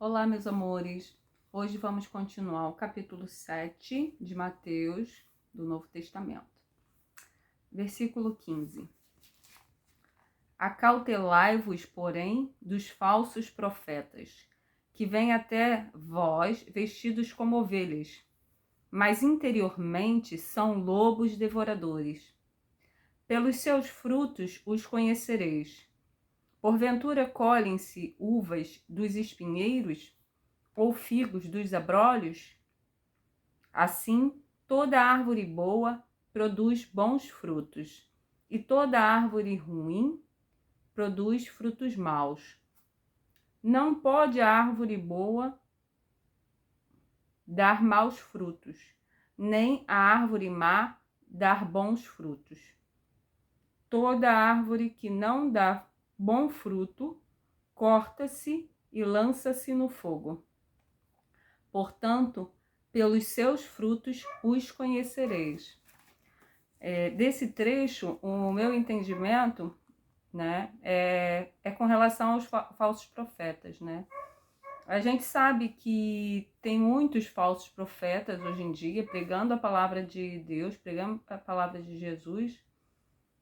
Olá, meus amores. Hoje vamos continuar o capítulo 7 de Mateus, do Novo Testamento. Versículo 15. Acautelai-vos, porém, dos falsos profetas, que vêm até vós vestidos como ovelhas, mas interiormente são lobos devoradores. Pelos seus frutos os conhecereis. Porventura colhem-se uvas dos espinheiros ou figos dos abrolhos? Assim, toda árvore boa produz bons frutos, e toda árvore ruim produz frutos maus. Não pode a árvore boa dar maus frutos, nem a árvore má dar bons frutos. Toda árvore que não dá bom fruto, corta-se e lança-se no fogo. Portanto, pelos seus frutos os conhecereis. Desse trecho, o meu entendimento, né, é com relação aos falsos profetas, né? A gente sabe que tem muitos falsos profetas hoje em dia pregando a palavra de Deus, pregando a palavra de Jesus,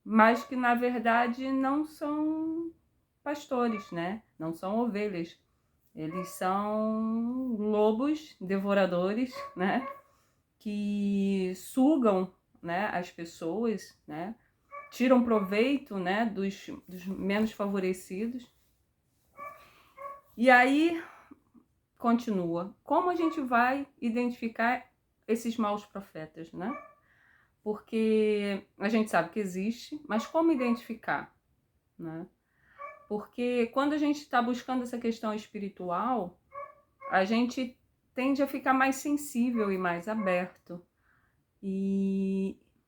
mas que na verdade não são pastores, né? Não são ovelhas. Eles são lobos devoradores, né? Que sugam, né, as pessoas, né? Tiram proveito, né, dos menos favorecidos. E aí, continua. Como a gente vai identificar esses maus profetas, né? Porque a gente sabe que existe, mas como identificar, né? Porque quando a gente está buscando essa questão espiritual, a gente tende a ficar mais sensível e mais aberto.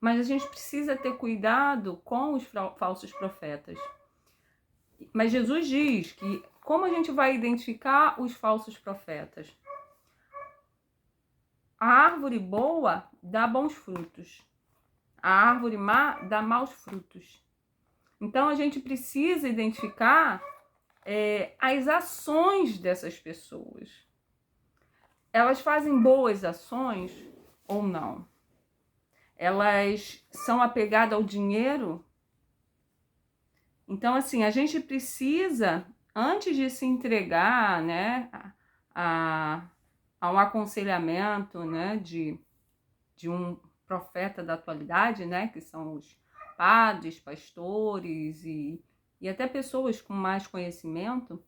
Mas a gente precisa ter cuidado com os falsos profetas. Mas Jesus diz que como a gente vai identificar os falsos profetas? A árvore boa dá bons frutos. A árvore má dá maus frutos. Então a gente precisa identificar as ações dessas pessoas. Elas fazem boas ações ou não? Elas são apegadas ao dinheiro? Então, assim, a gente precisa, antes de se entregar, né, a um aconselhamento, né, de um profeta da atualidade, né, que são os padres, pastores e até pessoas com mais conhecimento,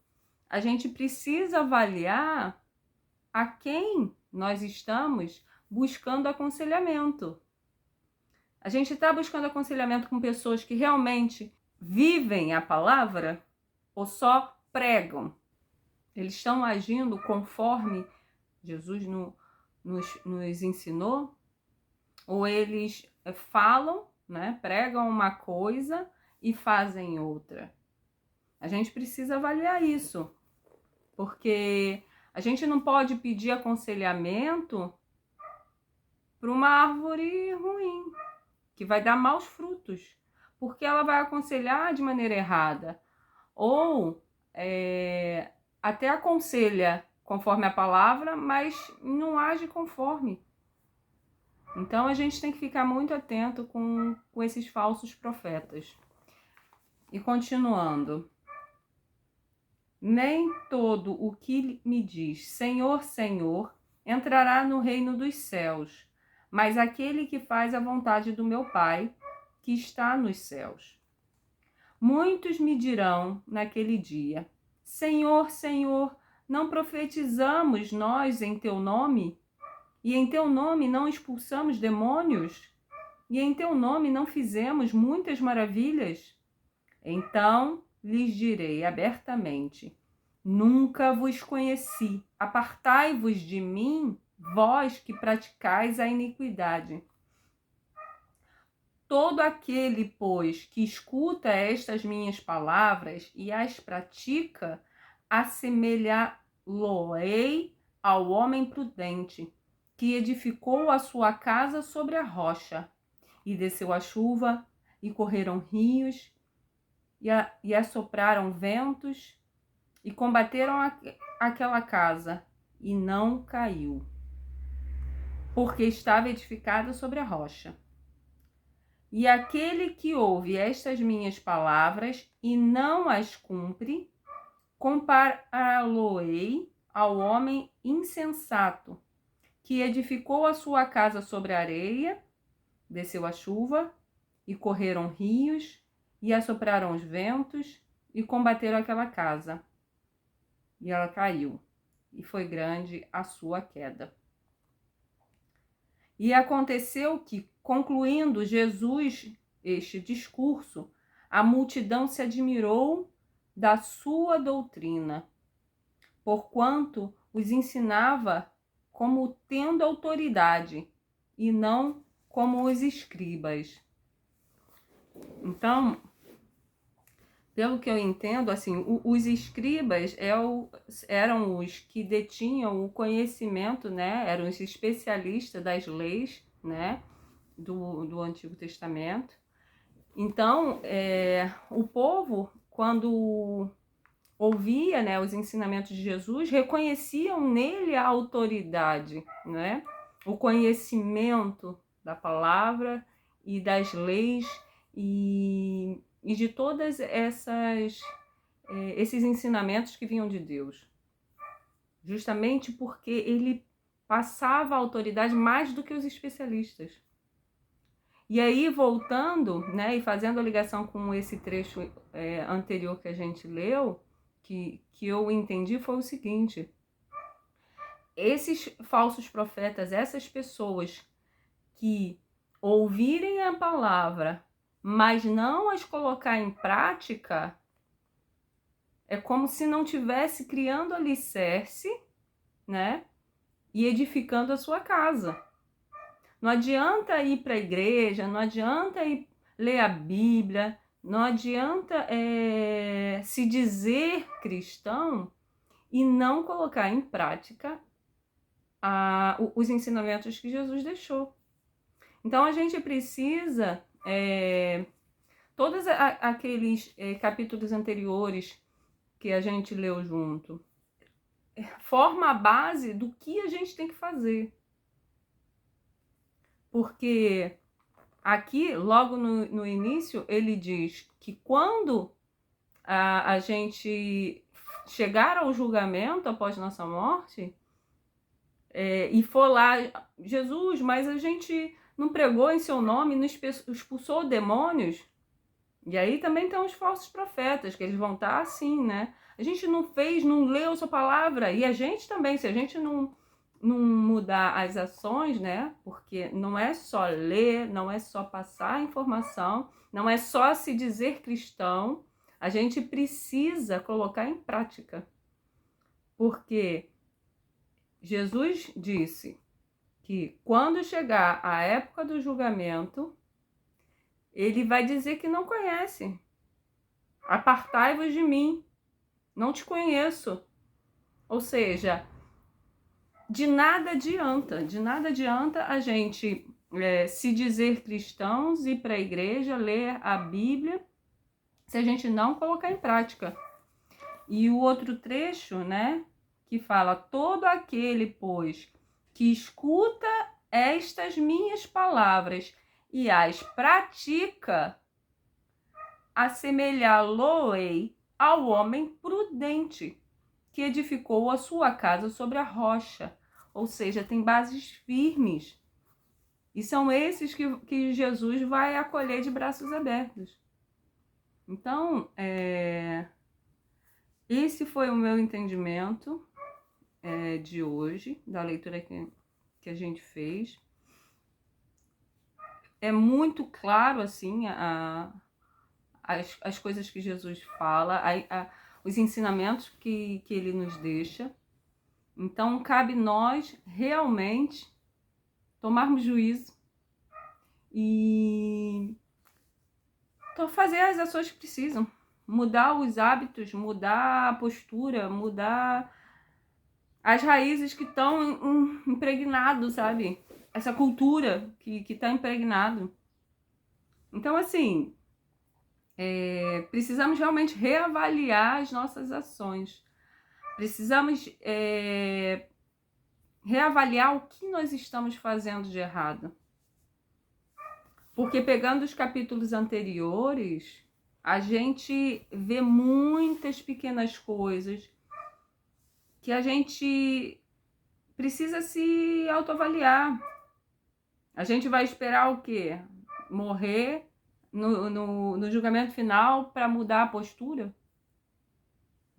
a gente precisa avaliar a quem nós estamos buscando aconselhamento. A gente está buscando aconselhamento com pessoas que realmente vivem a palavra ou só pregam? Eles estão agindo conforme Jesus nos ensinou? Ou eles falam, né, pregam uma coisa e fazem outra? A gente precisa avaliar isso, porque a gente não pode pedir aconselhamento para uma árvore ruim, que vai dar maus frutos, porque ela vai aconselhar de maneira errada, ou até aconselha conforme a palavra, mas não age conforme. Então a gente tem que ficar muito atento com esses falsos profetas. E continuando. Nem todo o que me diz Senhor, Senhor, entrará no reino dos céus, mas aquele que faz a vontade do meu Pai, que está nos céus. Muitos me dirão naquele dia: Senhor, Senhor, não profetizamos nós em teu nome? E em teu nome não expulsamos demônios? E em teu nome não fizemos muitas maravilhas? Então lhes direi abertamente: nunca vos conheci. Apartai-vos de mim, vós que praticais a iniquidade. Todo aquele, pois, que escuta estas minhas palavras e as pratica, assemelhá-lo-ei ao homem prudente, que edificou a sua casa sobre a rocha. E desceu a chuva, e correram rios, e assopraram ventos, e combateram aquela casa, e não caiu, porque estava edificada sobre a rocha. E aquele que ouve estas minhas palavras e não as cumpre, compará-lo-ei ao homem insensato, que edificou a sua casa sobre a areia, desceu a chuva, e correram rios, e assopraram os ventos, e combateram aquela casa. E ela caiu, e foi grande a sua queda. E aconteceu que, concluindo Jesus este discurso, a multidão se admirou da sua doutrina, porquanto os ensinava como tendo autoridade, e não como os escribas. Então, pelo que eu entendo, assim, os escribas eram os que detinham o conhecimento, né? Eram os especialistas das leis, né? Do Antigo Testamento. Então, o povo, quando ouvia, né, os ensinamentos de Jesus, reconheciam nele a autoridade, né? O conhecimento da palavra e das leis e de todas esses ensinamentos que vinham de Deus. Justamente porque ele passava a autoridade mais do que os especialistas. E aí, voltando, né, e fazendo a ligação com esse trecho anterior que a gente leu, que eu entendi foi o seguinte: esses falsos profetas, essas pessoas que ouvirem a palavra, mas não as colocar em prática, é como se não tivesse criando alicerce, né, e edificando a sua casa. Não adianta ir para a igreja, não adianta ir ler a Bíblia, não adianta se dizer cristão e não colocar em prática os ensinamentos que Jesus deixou. Então a gente precisa, todos aqueles capítulos anteriores que a gente leu junto, forma a base do que a gente tem que fazer. Porque aqui, logo no início, ele diz que quando a gente chegar ao julgamento após nossa morte, e for lá, Jesus, mas a gente não pregou em seu nome, não expulsou demônios? E aí também tem os falsos profetas, que eles vão estar assim, né? A gente não fez, não leu sua palavra, e a gente também, se a gente não mudar as ações, né? Porque não é só ler, não é só passar a informação, não é só se dizer cristão, a gente precisa colocar em prática. Porque Jesus disse que quando chegar a época do julgamento, ele vai dizer que não conhece. Apartai-vos de mim, não te conheço. Ou seja, de nada adianta a gente se dizer cristãos, ir para a igreja, ler a Bíblia, se a gente não colocar em prática. E o outro trecho, né, que fala: todo aquele, pois, que escuta estas minhas palavras e as pratica, assemelhá-lo-ei ao homem prudente, que edificou a sua casa sobre a rocha. Ou seja, tem bases firmes. E são esses que Jesus vai acolher de braços abertos. Então, esse foi o meu entendimento de hoje, da leitura que a gente fez. É muito claro, assim, as coisas que Jesus fala, os ensinamentos que ele nos deixa. Então, cabe nós realmente tomarmos juízo e fazer as ações que precisam. Mudar os hábitos, mudar a postura, mudar as raízes que estão impregnadas, sabe? Essa cultura que está impregnado. Então, assim, precisamos realmente reavaliar as nossas ações. Precisamos reavaliar o que nós estamos fazendo de errado. Porque pegando os capítulos anteriores, a gente vê muitas pequenas coisas que a gente precisa se autoavaliar. A gente vai esperar o quê? Morrer no julgamento final para mudar a postura?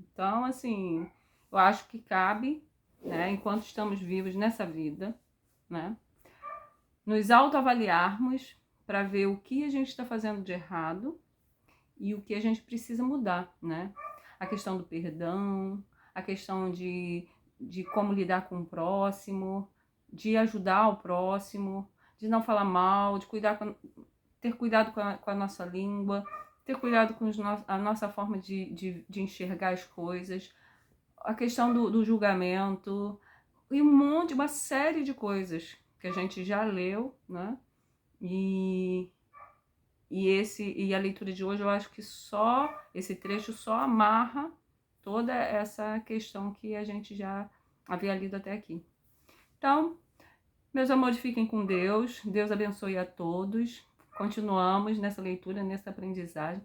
Então, assim, eu acho que cabe, né, enquanto estamos vivos nessa vida, né, nos autoavaliarmos para ver o que a gente está fazendo de errado e o que a gente precisa mudar, né? A questão do perdão, a questão de como lidar com o próximo, de ajudar o próximo, de não falar mal, de ter cuidado com a nossa língua, ter cuidado com a nossa forma de enxergar as coisas, a questão do julgamento e uma série de coisas que a gente já leu, né? E a leitura de hoje, eu acho que só esse trecho só amarra toda essa questão que a gente já havia lido até aqui. Então, meus amores, fiquem com Deus. Deus abençoe a todos. Continuamos nessa leitura, nessa aprendizagem.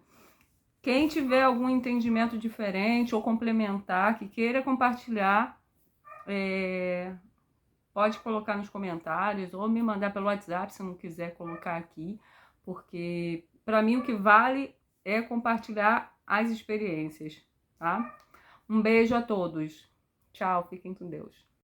Quem tiver algum entendimento diferente ou complementar, que queira compartilhar, pode colocar nos comentários ou me mandar pelo WhatsApp se não quiser colocar aqui, porque para mim o que vale é compartilhar as experiências, tá? Um beijo a todos. Tchau, fiquem com Deus.